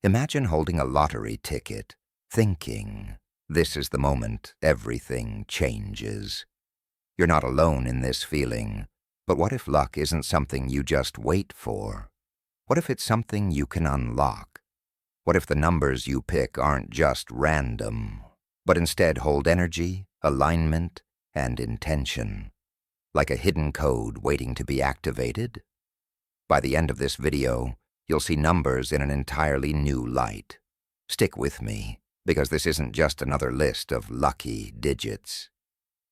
Imagine holding a lottery ticket, thinking, this is the moment everything changes. You're not alone in this feeling, but what if luck isn't something you just wait for? What if it's something you can unlock? What if the numbers you pick aren't just random, but instead hold energy, alignment, and intention, like a hidden code waiting to be activated? By the end of this video, you'll see numbers in an entirely new light. Stick with me, because this isn't just another list of lucky digits.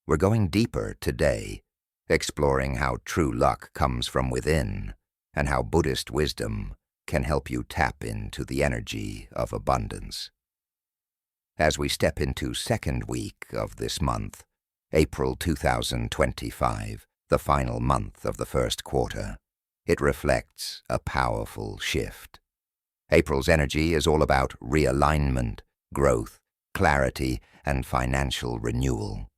We're going deeper today, exploring how true luck comes from within, and how Buddhist wisdom can help you tap into the energy of abundance. As we step into second week of this month, April 2025, the final month of the first quarter, it reflects a powerful shift. April's energy is all about realignment, growth, clarity, and financial renewal.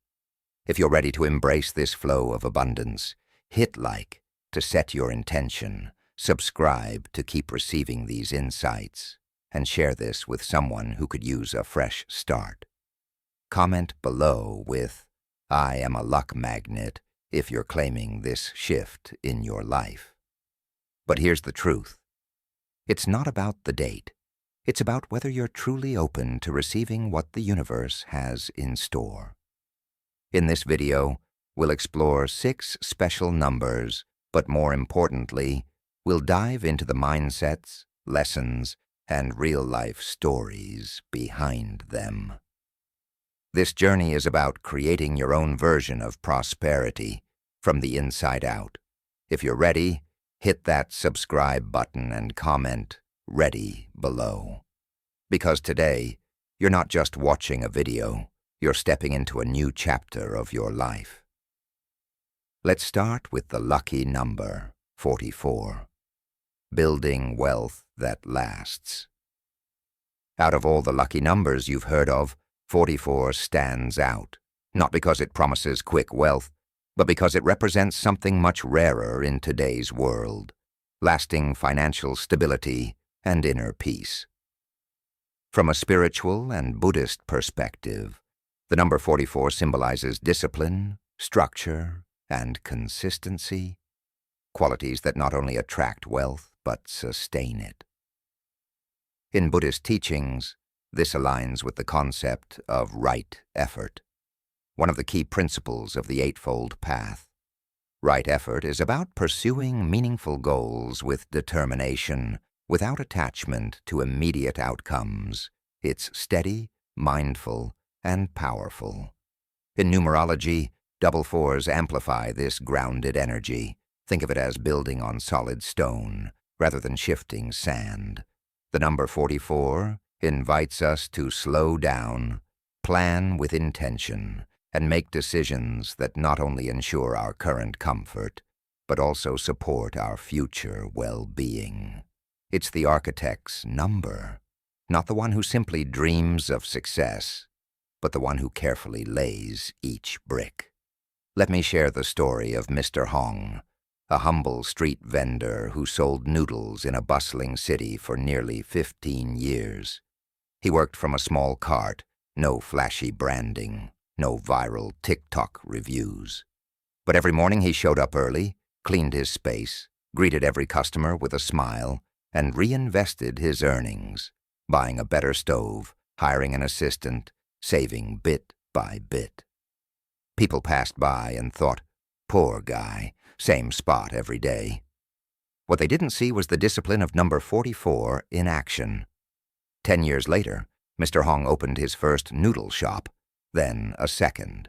If you're ready to embrace this flow of abundance, hit like to set your intention, subscribe to keep receiving these insights, and share this with someone who could use a fresh start. Comment below with, "I am a luck magnet," if you're claiming this shift in your life. But here's the truth. It's not about the date. It's about whether you're truly open to receiving what the universe has in store. In this video, we'll explore 6 special numbers, but more importantly, we'll dive into the mindsets, lessons, and real-life stories behind them. This journey is about creating your own version of prosperity from the inside out. If you're ready, hit that subscribe button and comment "Ready" below. Because today, you're not just watching a video, you're stepping into a new chapter of your life. Let's start with the lucky number, 44. Building wealth that lasts. Out of all the lucky numbers you've heard of, 44 stands out, not because it promises quick wealth, but because it represents something much rarer in today's world: lasting financial stability and inner peace. From a spiritual and Buddhist perspective, the number 44 symbolizes discipline, structure, and consistency, qualities that not only attract wealth but sustain it. In Buddhist teachings, this aligns with the concept of right effort, one of the key principles of the Eightfold Path. Right effort is about pursuing meaningful goals with determination, without attachment to immediate outcomes. It's steady, mindful, and powerful. In numerology, double fours amplify this grounded energy. Think of it as building on solid stone, rather than shifting sand. The number 44 invites us to slow down, plan with intention, and make decisions that not only ensure our current comfort, but also support our future well-being. It's the architect's number, not the one who simply dreams of success, but the one who carefully lays each brick. Let me share the story of Mr. Hong, a humble street vendor who sold noodles in a bustling city for nearly 15 years. He worked from a small cart, no flashy branding, no viral TikTok reviews. But every morning he showed up early, cleaned his space, greeted every customer with a smile, and reinvested his earnings, buying a better stove, hiring an assistant, saving bit by bit. People passed by and thought, "Poor guy, same spot every day." What they didn't see was the discipline of number 44 in action. 10 years later, Mr. Hong opened his first noodle shop, then a second.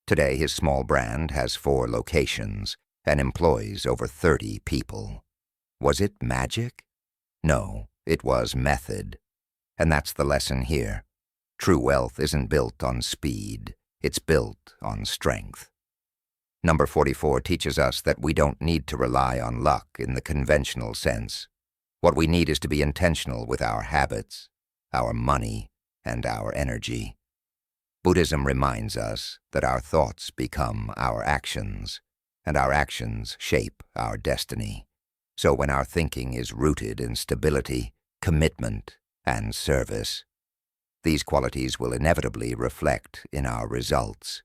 Today, his small brand has 4 locations and employs over 30 people. Was it magic? No, it was method. And that's the lesson here. True wealth isn't built on speed, it's built on strength. Number 44 teaches us that we don't need to rely on luck in the conventional sense. What we need is to be intentional with our habits, our money, and our energy. Buddhism reminds us that our thoughts become our actions, and our actions shape our destiny. So when our thinking is rooted in stability, commitment, and service. These qualities will inevitably reflect in our results.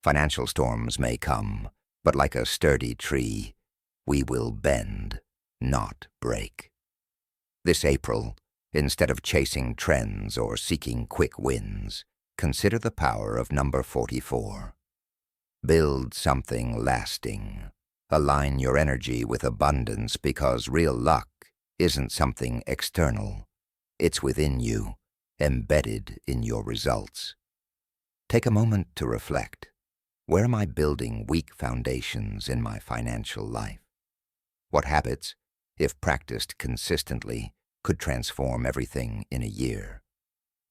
Financial storms may come, but like a sturdy tree, we will bend, not break. This April, instead of chasing trends or seeking quick wins, consider the power of number 44. Build something lasting. Align your energy with abundance, because real luck isn't something external. It's within you, embedded in your results. Take a moment to reflect. Where am I building weak foundations in my financial life? What habits, if practiced consistently, could transform everything in a year?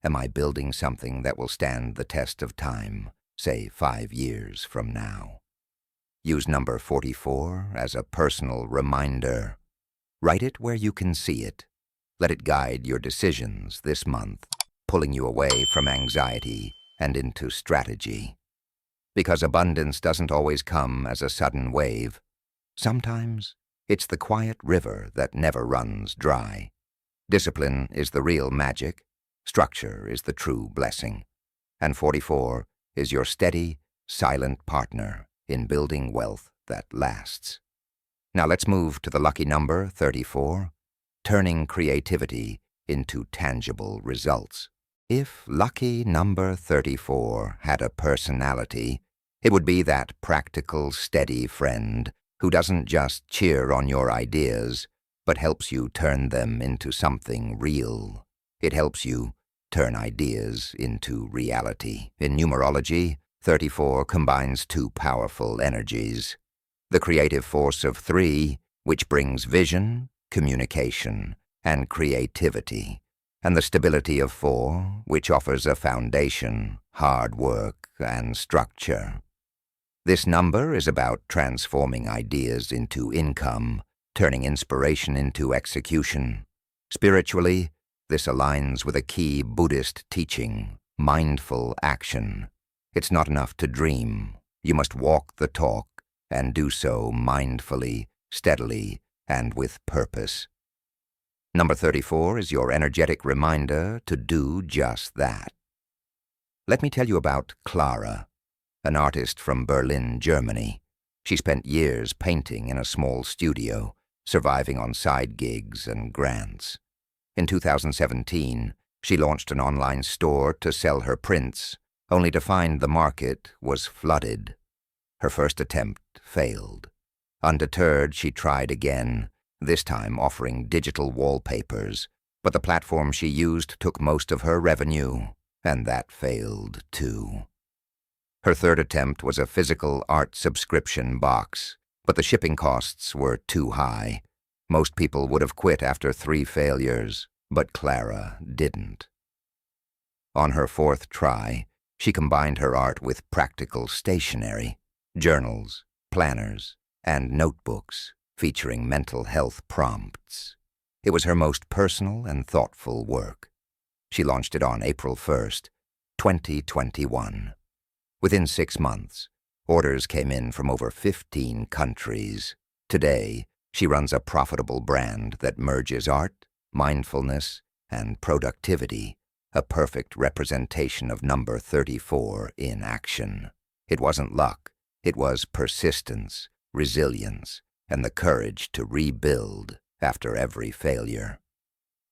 Am I building something that will stand the test of time, say 5 years from now? Use number 44 as a personal reminder. Write it where you can see it. Let it guide your decisions this month, pulling you away from anxiety and into strategy. Because abundance doesn't always come as a sudden wave. Sometimes it's the quiet river that never runs dry. Discipline is the real magic. Structure is the true blessing. And 44 is your steady, silent partner in building wealth that lasts. Now let's move to the lucky number 34, turning creativity into tangible results. If lucky number 34 had a personality, it would be that practical, steady friend who doesn't just cheer on your ideas, but helps you turn them into something real. It helps you turn ideas into reality. In numerology, 34 combines two powerful energies. The creative force of 3, which brings vision, communication, and creativity, and the stability of 4, which offers a foundation, hard work, and structure. This number is about transforming ideas into income, turning inspiration into execution. Spiritually, this aligns with a key Buddhist teaching, mindful action. It's not enough to dream. You must walk the talk, and do so mindfully, steadily, and with purpose. Number 34 is your energetic reminder to do just that. Let me tell you about Clara, an artist from Berlin, Germany. She spent years painting in a small studio, surviving on side gigs and grants. In 2017, she launched an online store to sell her prints, only to find the market was flooded. Her first attempt failed. Undeterred, she tried again, this time offering digital wallpapers, but the platform she used took most of her revenue, and that failed too. Her third attempt was a physical art subscription box, but the shipping costs were too high. Most people would have quit after 3 failures, but Clara didn't. On her 4th try, she combined her art with practical stationery, journals, planners, and notebooks featuring mental health prompts. It was her most personal and thoughtful work. She launched it on April 1st, 2021. Within 6 months, orders came in from over 15 countries. Today, she runs a profitable brand that merges art, mindfulness, and productivity, a perfect representation of number 34 in action. It wasn't luck. It was persistence, resilience, and the courage to rebuild after every failure.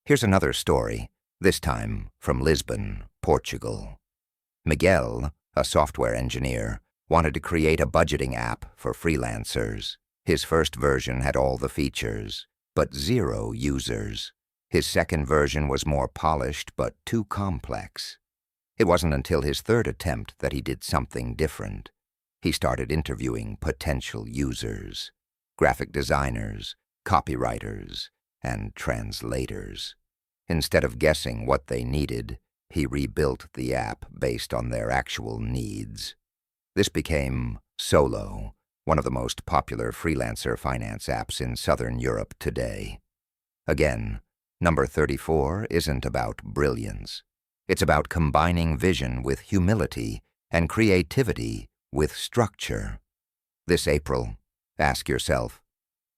Here's another story, this time from Lisbon, Portugal. Miguel, a software engineer, wanted to create a budgeting app for freelancers. His first version had all the features, but 0 users. His second version was more polished but too complex. It wasn't until his third attempt that he did something different. He started interviewing potential users, graphic designers, copywriters, and translators. Instead of guessing what they needed, he rebuilt the app based on their actual needs. This became Solo, one of the most popular freelancer finance apps in Southern Europe today. Again, number 34 isn't about brilliance. It's about combining vision with humility and creativity with structure. This April, ask yourself,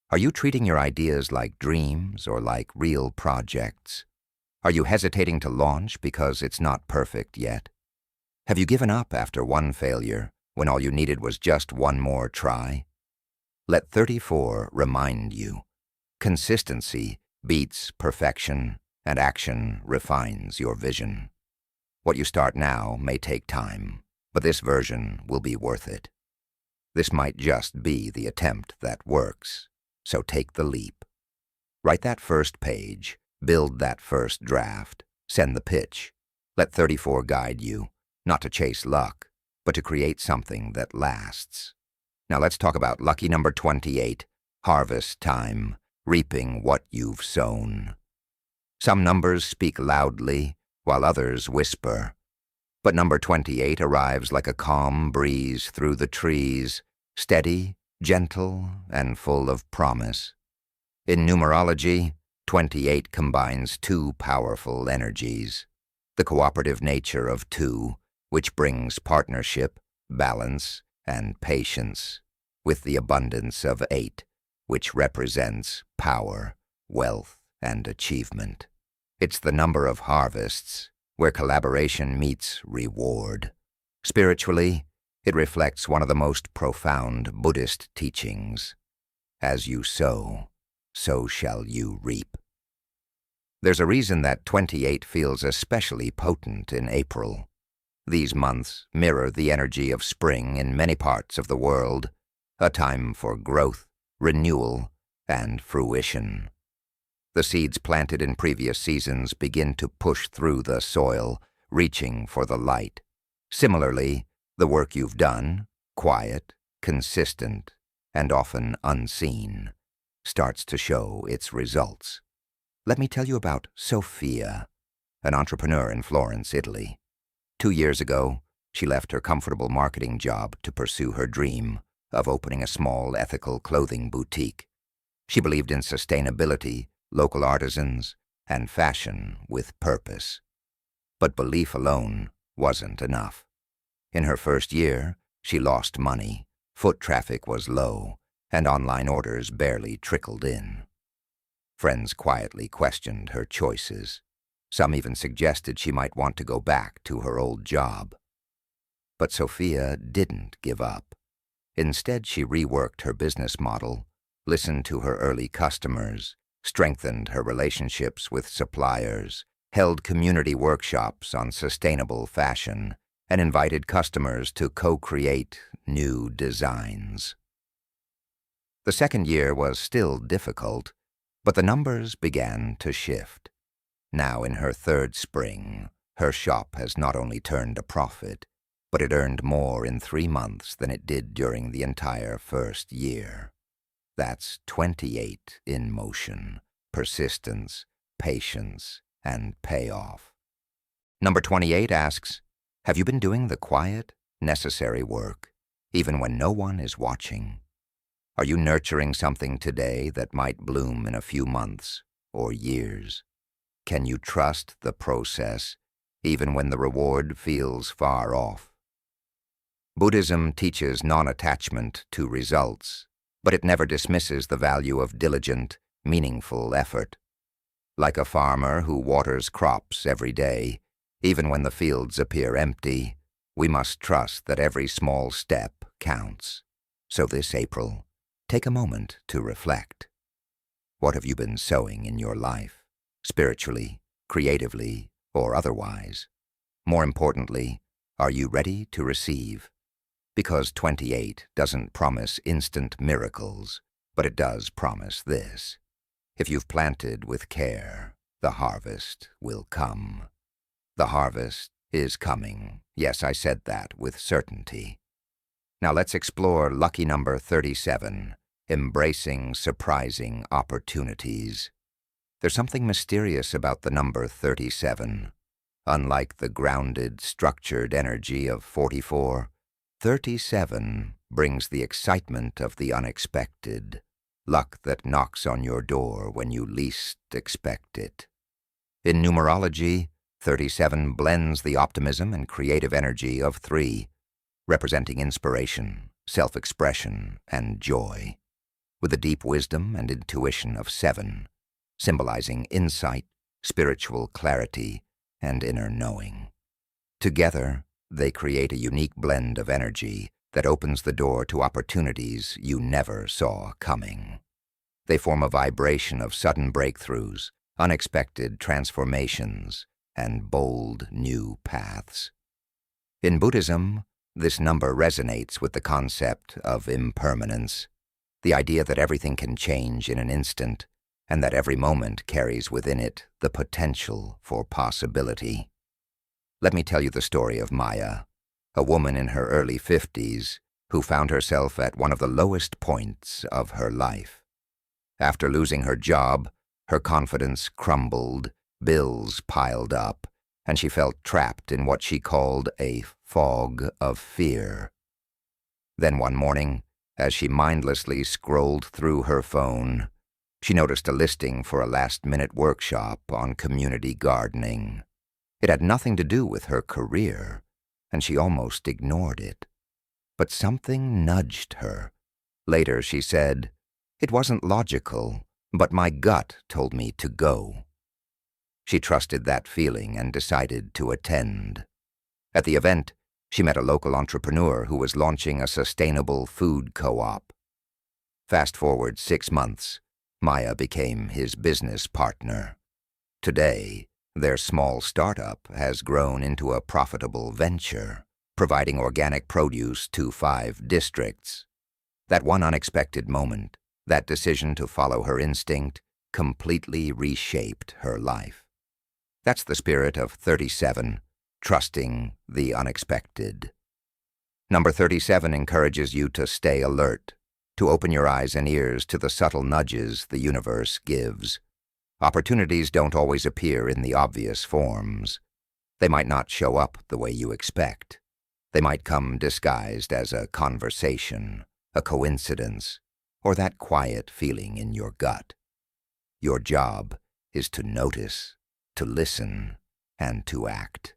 are you treating your ideas like dreams or like real projects? Are you hesitating to launch because it's not perfect yet? Have you given up after one failure when all you needed was just one more try? Let 34 remind you. Consistency beats perfection, and action refines your vision. What you start now may take time, but this version will be worth it. This might just be the attempt that works, so take the leap. Write that first page, build that first draft, send the pitch. Let 34 guide you, not to chase luck, but to create something that lasts. Now let's talk about lucky number 28, harvest time, reaping what you've sown. Some numbers speak loudly, while others whisper. But number 28 arrives like a calm breeze through the trees, steady, gentle, and full of promise. In numerology, 28 combines two powerful energies. The cooperative nature of 2, which brings partnership, balance, and patience, with the abundance of 8, which represents power, wealth, and achievement. It's the number of harvests, where collaboration meets reward. Spiritually, it reflects one of the most profound Buddhist teachings. As you sow, so shall you reap. There's a reason that 28 feels especially potent in April. These months mirror the energy of spring in many parts of the world, a time for growth, renewal, and fruition. The seeds planted in previous seasons begin to push through the soil, reaching for the light. Similarly, the work you've done, quiet, consistent, and often unseen, starts to show its results. Let me tell you about Sophia, an entrepreneur in Florence, Italy. 2 years ago, she left her comfortable marketing job to pursue her dream of opening a small ethical clothing boutique. She believed in sustainability, local artisans, and fashion with purpose. But belief alone wasn't enough. In her first year, she lost money, foot traffic was low, and online orders barely trickled in. Friends quietly questioned her choices. Some even suggested she might want to go back to her old job. But Sophia didn't give up. Instead, she reworked her business model, listened to her early customers, strengthened her relationships with suppliers, held community workshops on sustainable fashion, and invited customers to co-create new designs. The second year was still difficult, but the numbers began to shift. Now in her third spring, her shop has not only turned a profit, but it earned more in 3 months than it did during the entire first year. That's 28 in motion, persistence, patience, and payoff. Number 28 asks, have you been doing the quiet, necessary work, even when no one is watching? Are you nurturing something today that might bloom in a few months or years? Can you trust the process, even when the reward feels far off? Buddhism teaches non-attachment to results, but it never dismisses the value of diligent, meaningful effort. Like a farmer who waters crops every day, even when the fields appear empty, we must trust that every small step counts. So this April, take a moment to reflect. What have you been sowing in your life, spiritually, creatively, or otherwise? More importantly, are you ready to receive? Because 28 doesn't promise instant miracles, but it does promise this. If you've planted with care, the harvest will come. The harvest is coming. Yes, I said that with certainty. Now let's explore lucky number 37, embracing surprising opportunities. There's something mysterious about the number 37. Unlike the grounded, structured energy of 44, 37 brings the excitement of the unexpected, luck that knocks on your door when you least expect it. In numerology, 37 blends the optimism and creative energy of 3, representing inspiration, self-expression, and joy, with the deep wisdom and intuition of 7, symbolizing insight, spiritual clarity, and inner knowing. Together, they create a unique blend of energy that opens the door to opportunities you never saw coming. They form a vibration of sudden breakthroughs, unexpected transformations, and bold new paths. In Buddhism, this number resonates with the concept of impermanence, the idea that everything can change in an instant, and that every moment carries within it the potential for possibility. Let me tell you the story of Maya, a woman in her early 50s who found herself at one of the lowest points of her life. After losing her job, her confidence crumbled, bills piled up, and she felt trapped in what she called a fog of fear. Then one morning, as she mindlessly scrolled through her phone, she noticed a listing for a last-minute workshop on community gardening. It had nothing to do with her career, and she almost ignored it. But something nudged her. Later she said, "It wasn't logical, but my gut told me to go." She trusted that feeling and decided to attend. At the event, she met a local entrepreneur who was launching a sustainable food co-op. Fast forward 6 months, Maya became his business partner. Today, their small startup has grown into a profitable venture, providing organic produce to 5 districts. That one unexpected moment, that decision to follow her instinct, completely reshaped her life. That's the spirit of 37, trusting the unexpected. Number 37 encourages you to stay alert, to open your eyes and ears to the subtle nudges the universe gives. Opportunities don't always appear in the obvious forms. They might not show up the way you expect. They might come disguised as a conversation, a coincidence, or that quiet feeling in your gut. Your job is to notice, to listen, and to act.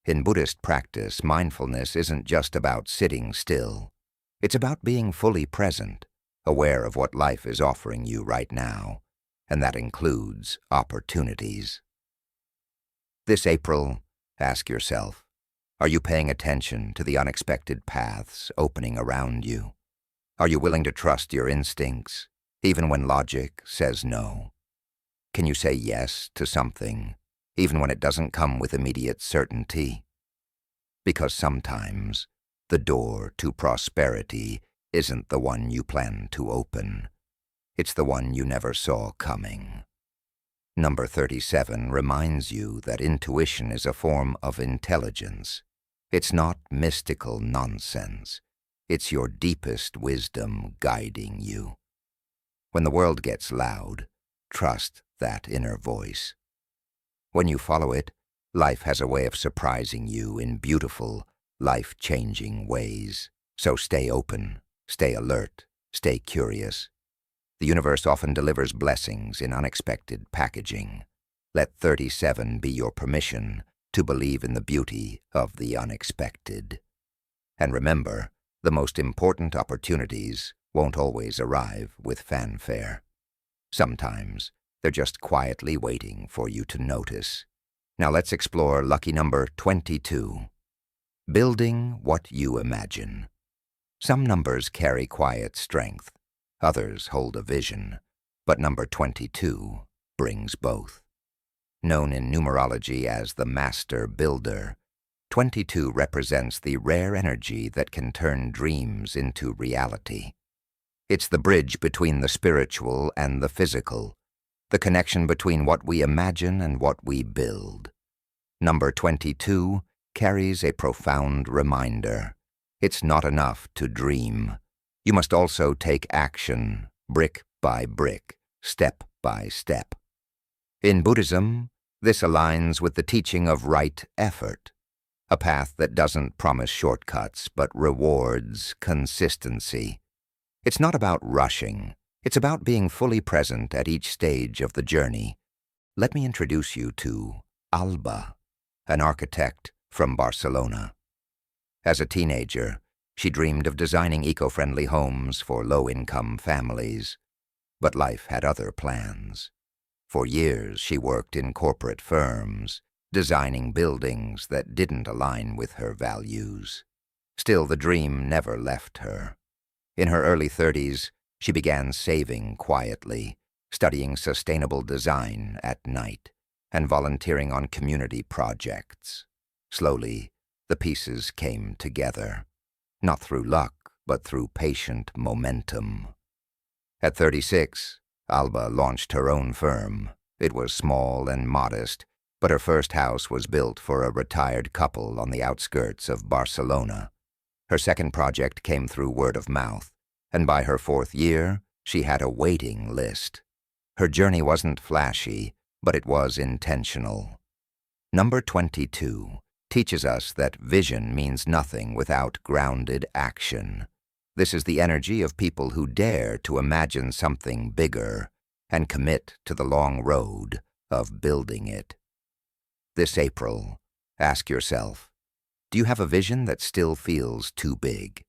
In Buddhist practice, mindfulness isn't just about sitting still. It's about being fully present, aware of what life is offering you right now, and that includes opportunities. This April, ask yourself, are you paying attention to the unexpected paths opening around you? Are you willing to trust your instincts, even when logic says no? Can you say yes to something, even when it doesn't come with immediate certainty? Because sometimes, the door to prosperity isn't the one you plan to open. It's the one you never saw coming. Number 37 reminds you that intuition is a form of intelligence. It's not mystical nonsense. It's your deepest wisdom guiding you. When the world gets loud, trust that inner voice. When you follow it, life has a way of surprising you in beautiful, life-changing ways. So stay open, stay alert, stay curious. The universe often delivers blessings in unexpected packaging. Let 37 be your permission to believe in the beauty of the unexpected. And remember, the most important opportunities won't always arrive with fanfare. Sometimes, they're just quietly waiting for you to notice. Now let's explore lucky number 22. Building what you imagine. Some numbers carry quiet strength. Others hold a vision. But number 22 brings both. Known in numerology as the Master Builder, 22 represents the rare energy that can turn dreams into reality. It's the bridge between the spiritual and the physical, the connection between what we imagine and what we build. Number 22 carries a profound reminder. It's not enough to dream. You must also take action, brick by brick, step by step. In Buddhism, this aligns with the teaching of right effort, a path that doesn't promise shortcuts but rewards consistency. It's not about rushing. It's about being fully present at each stage of the journey. Let me introduce you to Alba, an architect from Barcelona. As a teenager, she dreamed of designing eco-friendly homes for low-income families. But life had other plans. For years, she worked in corporate firms, designing buildings that didn't align with her values. Still, the dream never left her. In her early 30s, she began saving quietly, studying sustainable design at night, and volunteering on community projects. Slowly, the pieces came together, not through luck, but through patient momentum. At 36, Alba launched her own firm. It was small and modest, but her first house was built for a retired couple on the outskirts of Barcelona. Her second project came through word of mouth, and by her 4th year, she had a waiting list. Her journey wasn't flashy, but it was intentional. Number 22 teaches us that vision means nothing without grounded action. This is the energy of people who dare to imagine something bigger and commit to the long road of building it. This April, ask yourself, do you have a vision that still feels too big?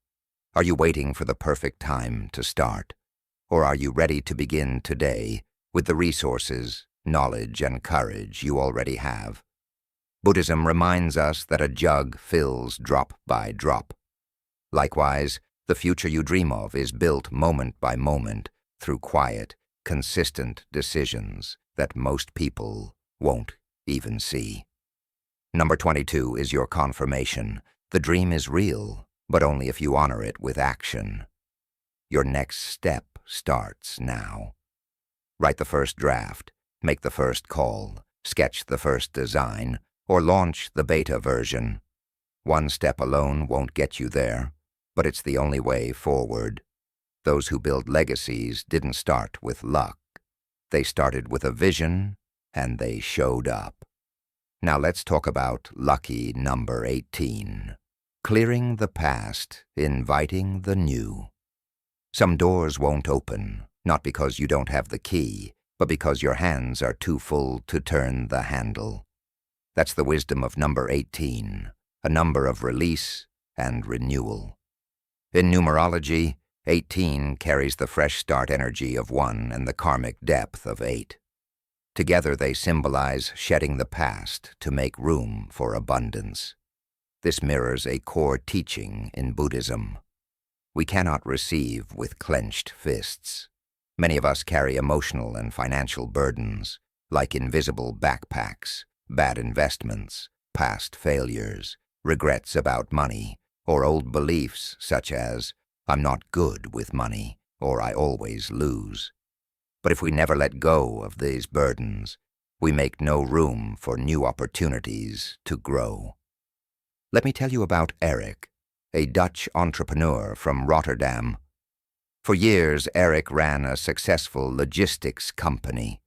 Are you waiting for the perfect time to start? Or are you ready to begin today with the resources, knowledge, and courage you already have? Buddhism reminds us that a jug fills drop by drop. Likewise, the future you dream of is built moment by moment through quiet, consistent decisions that most people won't even see. Number 22 is your confirmation. The dream is real, but only if you honor it with action. Your next step starts now. Write the first draft, make the first call, sketch the first design, or launch the beta version. One step alone won't get you there, but it's the only way forward. Those who build legacies didn't start with luck. They started with a vision, and they showed up. Now let's talk about lucky number 18. Clearing the past, inviting the new. Some doors won't open, not because you don't have the key, but because your hands are too full to turn the handle. That's the wisdom of number 18, a number of release and renewal. In numerology, 18 carries the fresh start energy of 1 and the karmic depth of 8. Together they symbolize shedding the past to make room for abundance. This mirrors a core teaching in Buddhism. We cannot receive with clenched fists. Many of us carry emotional and financial burdens, like invisible backpacks, bad investments, past failures, regrets about money, or old beliefs such as, I'm not good with money, or I always lose. But if we never let go of these burdens, we make no room for new opportunities to grow. Let me tell you about Eric, a Dutch entrepreneur from Rotterdam. For years, Eric ran a successful logistics company.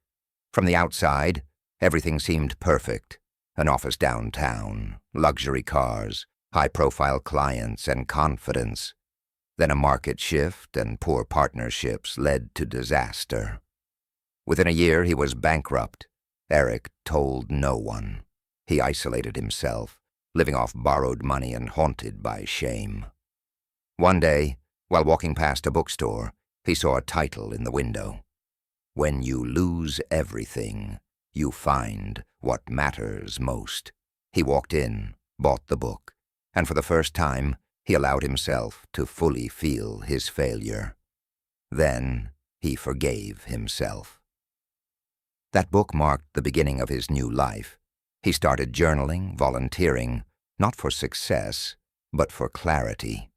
From the outside, everything seemed perfect. An office downtown, luxury cars, high-profile clients, and confidence. Then a market shift and poor partnerships led to disaster. Within a year, he was bankrupt. Eric told no one. He isolated himself, living off borrowed money and haunted by shame. One day, while walking past a bookstore, he saw a title in the window. When you lose everything, you find what matters most. He walked in, bought the book, and for the first time, he allowed himself to fully feel his failure. Then he forgave himself. That book marked the beginning of his new life. He started journaling, volunteering, not for success, but for clarity.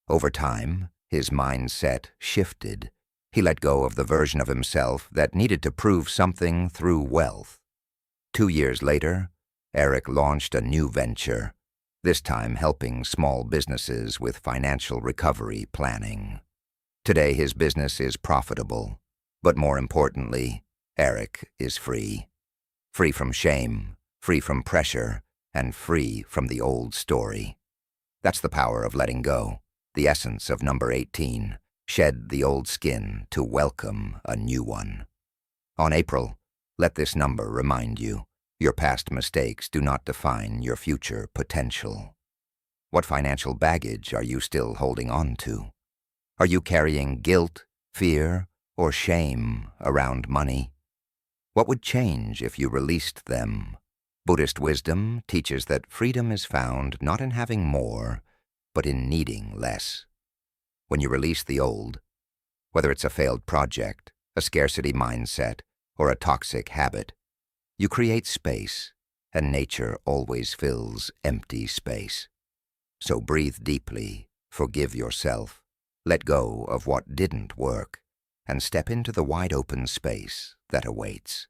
Over time, his mindset shifted. He let go of the version of himself that needed to prove something through wealth. 2 years later, Eric launched a new venture, this time helping small businesses with financial recovery planning. Today, his business is profitable, but more importantly, Eric is free. Free from shame, free from pressure, and free from the old story. That's the power of letting go, the essence of number 18. Shed the old skin to welcome a new one. On April, let this number remind you, your past mistakes do not define your future potential. What financial baggage are you still holding on to? Are you carrying guilt, fear, or shame around money? What would change if you released them? Buddhist wisdom teaches that freedom is found not in having more, but in needing less. When you release the old, whether it's a failed project, a scarcity mindset, or a toxic habit, you create space, and nature always fills empty space. So breathe deeply, forgive yourself, let go of what didn't work, and step into the wide-open space that awaits.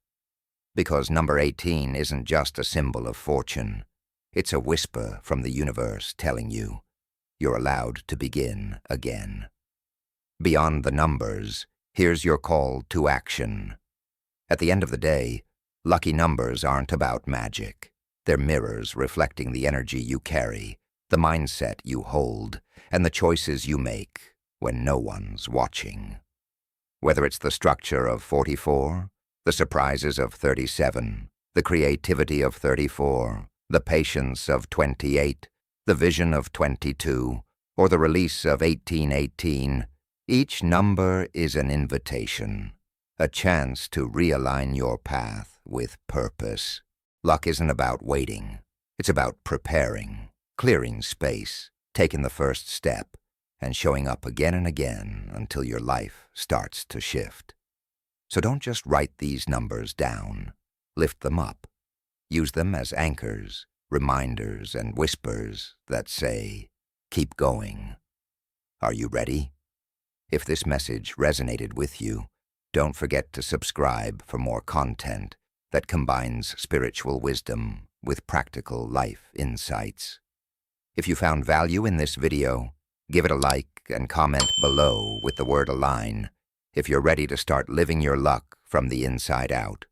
Because number 18 isn't just a symbol of fortune. It's a whisper from the universe telling you you're allowed to begin again. Beyond the numbers, here's your call to action. At the end of the day, lucky numbers aren't about magic. They're mirrors reflecting the energy you carry, the mindset you hold, and the choices you make when no one's watching. Whether it's the structure of 44, the surprises of 37, the creativity of 34, the patience of 28, the vision of 22, or the release of 1818, each number is an invitation, a chance to realign your path with purpose. Luck isn't about waiting. It's about preparing, clearing space, taking the first step, and showing up again and again until your life starts to shift. So don't just write these numbers down. Lift them up. Use them as anchors, reminders, and whispers that say, keep going. Are you ready? If this message resonated with you, don't forget to subscribe for more content that combines spiritual wisdom with practical life insights. If you found value in this video, give it a like and comment below with the word align if you're ready to start living your luck from the inside out.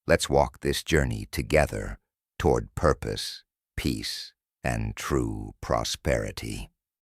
Let's walk this journey together toward purpose, peace, and true prosperity.